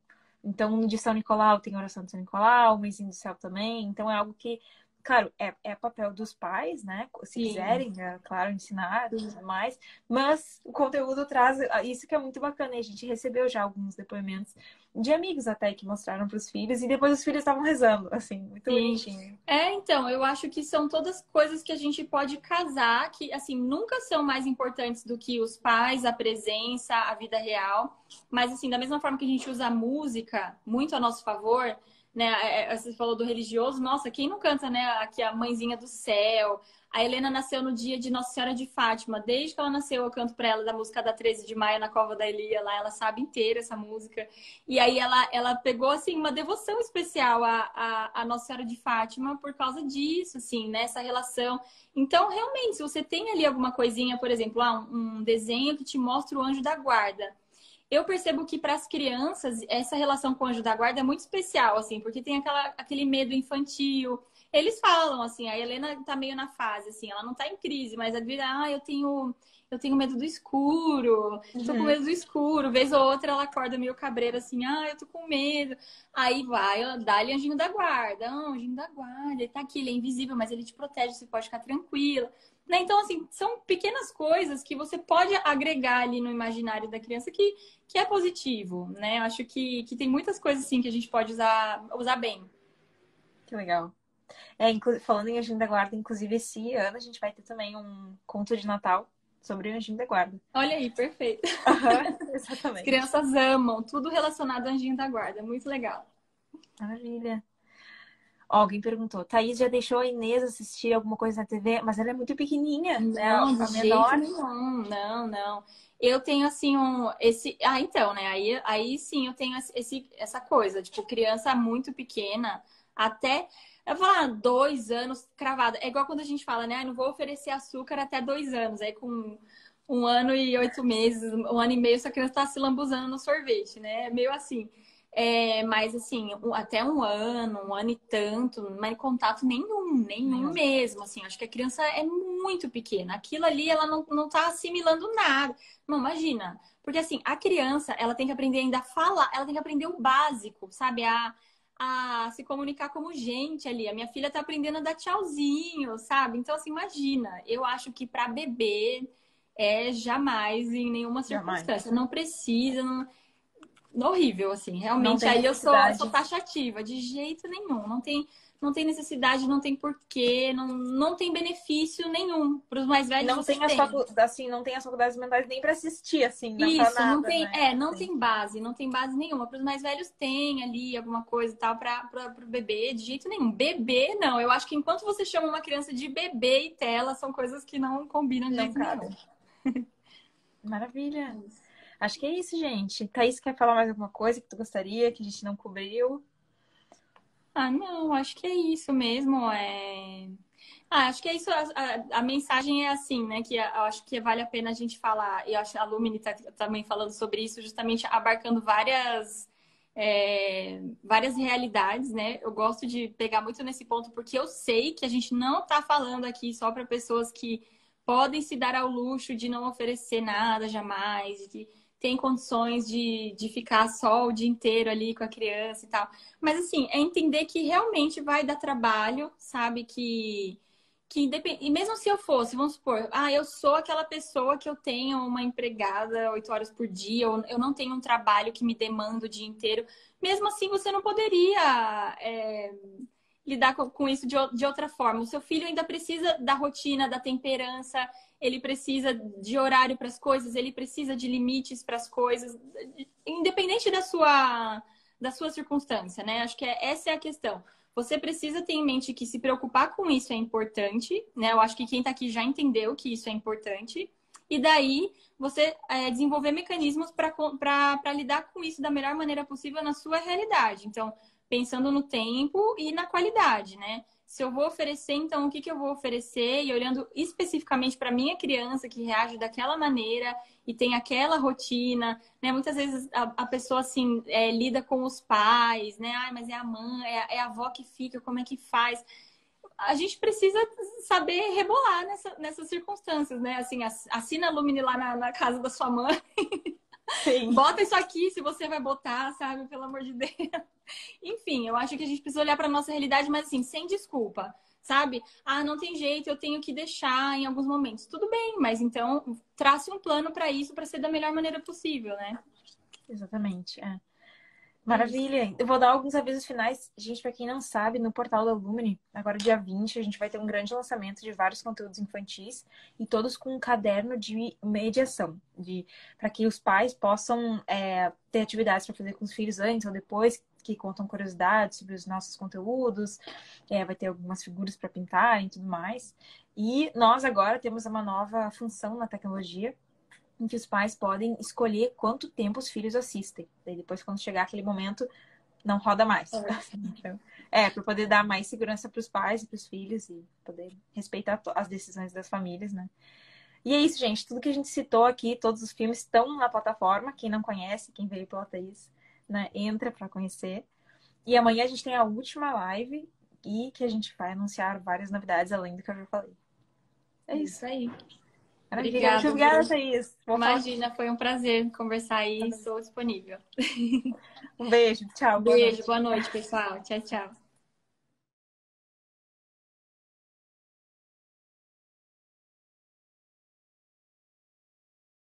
Então, no de São Nicolau tem oração de São Nicolau, o Mãezinho do Céu também. Então, é algo que, claro, é papel dos pais, né, se Sim. quiserem, claro, ensinar e tudo mais. Mas o conteúdo traz isso que é muito bacana. E a gente recebeu já alguns depoimentos de amigos até que mostraram para os filhos e depois os filhos estavam rezando, assim, muito Sim. bonitinho. Então, eu acho que são todas coisas que a gente pode casar, que, assim, nunca são mais importantes do que os pais, a presença, a vida real. Mas, assim, da mesma forma que a gente usa a música muito a nosso favor, né? Você falou do religioso, nossa, quem não canta, né? Aqui a Mãezinha do Céu. A Helena nasceu no dia de Nossa Senhora de Fátima. Desde que ela nasceu, eu canto pra ela da música da 13 de Maio na Cova da Elia, lá ela sabe inteira essa música. E aí ela pegou, assim, uma devoção especial à Nossa Senhora de Fátima por causa disso, assim, né? Essa relação. Então, realmente, se você tem ali alguma coisinha, por exemplo, um desenho que te mostra o anjo da guarda. Eu percebo que para as crianças, essa relação com o anjo da guarda é muito especial, assim, porque tem aquele medo infantil. Eles falam, assim, a Helena tá meio na fase, assim, ela não tá em crise, mas a vida, eu tenho medo do escuro, tô com Uhum. medo do escuro. Vez ou outra ela acorda meio cabreira, assim, eu tô com medo. Aí vai, ela dá-lhe anjinho da guarda, anjinho da guarda, ele tá aqui, ele é invisível, mas ele te protege, você pode ficar tranquila. Né? Então, assim, são pequenas coisas que você pode agregar ali no imaginário da criança que é positivo, né? Eu acho que tem muitas coisas, assim, que a gente pode usar bem. Que legal. Falando em Anjinho da Guarda, inclusive esse ano a gente vai ter também um conto de Natal sobre o Anjinho da Guarda. Olha aí, perfeito. Aham, As exatamente. crianças amam tudo relacionado ao anjinho da guarda, é muito legal. Maravilha. Ó, alguém perguntou, Thaís já deixou a Inês assistir alguma coisa na TV? Mas ela é muito pequenininha, né? Não, de A jeito menor. nenhum. Não, não. Eu tenho assim esse. Ah, então, né? Aí sim eu tenho essa coisa, tipo, criança muito pequena, até. Eu vou falar 2 anos cravada. É igual quando a gente fala, né? Não vou oferecer açúcar até 2 anos. Aí com 1 ano e 8 meses, 1 ano e meio, essa criança tá se lambuzando no sorvete, né? É meio assim. Mas assim, até 1 ano, 1 ano e tanto, mas contato nenhum Nenhum. mesmo, assim. Acho que a criança é muito pequena. Aquilo ali, ela não tá assimilando nada. Não, imagina. Porque assim, a criança, ela tem que aprender ainda a falar, ela tem que aprender o básico, sabe? A se comunicar como gente ali. A minha filha tá aprendendo a dar tchauzinho, sabe? Então, assim, imagina. Eu acho que para bebê jamais, em nenhuma Jamais. circunstância. Não precisa, horrível, assim. Não Realmente, tem aí eu sou necessidade. taxativa, de jeito nenhum. Não tem necessidade, não tem porquê, não tem benefício nenhum. Para os mais velhos, Não você tem as tem. assim, não tem as faculdades mentais nem para assistir, assim, não para Isso, não nada, tem, né? não Sim. tem base, não tem base nenhuma. Para os mais velhos tem ali alguma coisa e tal para o bebê, de jeito nenhum. Bebê, não. Eu acho que enquanto você chama uma criança de bebê e tela, são coisas que não combinam de Não jeito nenhum. cabe. Maravilha. Isso. Acho que é isso, gente. Thaís, quer falar mais alguma coisa que tu gostaria, que a gente não cobriu? Ah, não, acho que é isso mesmo. Acho que é isso. A mensagem é assim, né? Que eu acho que vale a pena a gente falar. E eu acho que a Lumini tá também falando sobre isso, justamente abarcando várias realidades, né? Eu gosto de pegar muito nesse ponto, porque eu sei que a gente não tá falando aqui só para pessoas que podem se dar ao luxo de não oferecer nada jamais, de que tem condições de ficar só o dia inteiro ali com a criança e tal. Mas assim, é entender que realmente vai dar trabalho, sabe? E mesmo se eu fosse, vamos supor, eu sou aquela pessoa que eu tenho uma empregada 8 horas por dia, ou eu não tenho um trabalho que me demanda o dia inteiro. Mesmo assim, você não poderia lidar com isso de outra forma. O seu filho ainda precisa da rotina, da temperança, ele precisa de horário para as coisas, ele precisa de limites para as coisas, independente da sua circunstância, né? Acho que essa é a questão. Você precisa ter em mente que se preocupar com isso é importante, né? Eu acho que quem está aqui já entendeu que isso é importante. E daí você desenvolver mecanismos para lidar com isso da melhor maneira possível na sua realidade. Então, pensando no tempo e na qualidade, né? Se eu vou oferecer, então, o que eu vou oferecer? E olhando especificamente para minha criança que reage daquela maneira e tem aquela rotina, né? Muitas vezes a pessoa, assim, lida com os pais, né? Ai, mas é a mãe, é a avó que fica, como é que faz? A gente precisa saber rebolar nessas circunstâncias, né? Assim, assina a Lumine lá na casa da sua mãe. Sim. Bota isso aqui se você vai botar, sabe? Pelo amor de Deus. Enfim, eu acho que a gente precisa olhar para nossa realidade, mas assim, sem desculpa, sabe? Não tem jeito, eu tenho que deixar em alguns momentos. Tudo bem, mas então trace um plano para isso, para ser da melhor maneira possível, né? Exatamente, é. É isso. Maravilha! Eu vou dar alguns avisos finais. Gente, para quem não sabe, no portal da Lumine, agora dia 20, a gente vai ter um grande lançamento de vários conteúdos infantis e todos com um caderno de mediação, para que os pais possam ter atividades para fazer com os filhos antes ou depois, que contam curiosidades sobre os nossos conteúdos. Vai ter algumas figuras para pintar e tudo mais. E nós agora temos uma nova função na tecnologia, em que os pais podem escolher quanto tempo os filhos assistem. Daí depois, quando chegar aquele momento, não roda mais. Então, para poder dar mais segurança para os pais e para os filhos e poder respeitar as decisões das famílias, né? E é isso, gente. Tudo que a gente citou aqui, todos os filmes estão na plataforma. Quem não conhece, quem veio pela Thaís, né, entra para conhecer. E amanhã a gente tem a última live e que a gente vai anunciar várias novidades além do que eu já falei. É isso. Aí. Maravilha. Muito Obrigada, obrigada, Thaís. Imagina, foi um prazer conversar aí. Estou disponível. Um beijo. Tchau. Beijo, boa noite, pessoal. Tchau, tchau.